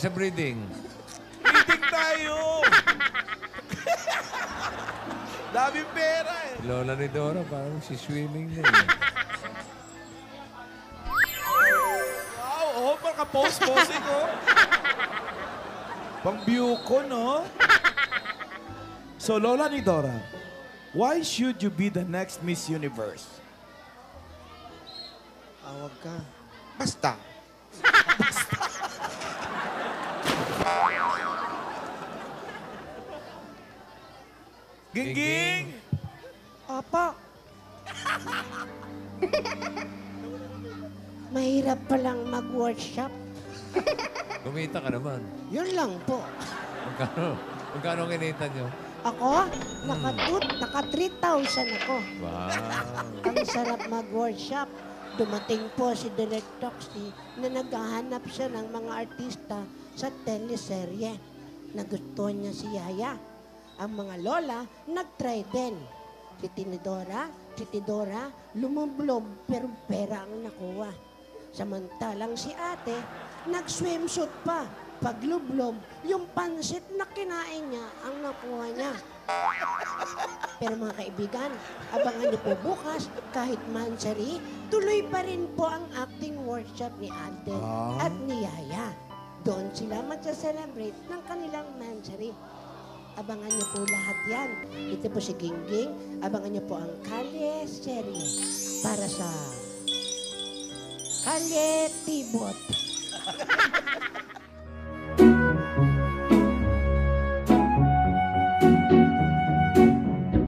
sa breeding? Meeting tayo! Daming pera eh. Lola ni Dora, parang si swimming na eh. Wow, oh, paka-post-posing oh. Pang view ko, no? So, Lola ni Dora, why should you be the next Miss Universe? Wag ka. Basta. Gingging! Opo. Mahirap palang mag-workshop. Kumita ka naman. Yun lang po. Magkano ang kinita nyo? Ako, naka 3,000 ako. Wow. Ang sarap mag-workshop. Dumating po si Direk Toxie na naghahanap siya ng mga artista sa teleserye. Nagustuhan niya si Yaya. Ang mga lola, nag-try din. Si Tidora, lumublob pero pera ang nakuha. Samantalang si ate, nag-swimsuit pa. Paglublob, yung pansit na kinain niya ang nakuha niya. Pero mga kaibigan, abangan niyo po bukas, kahit mansari, tuloy pa rin po ang acting workshop ni Alden at ni Yaya. Doon sila magsa-celebrate ng kanilang mansari. Abangan niyo po lahat yan. Ito po si Gingging. Abangan niyo po ang Kalye Serye para sa Kalye Tibot.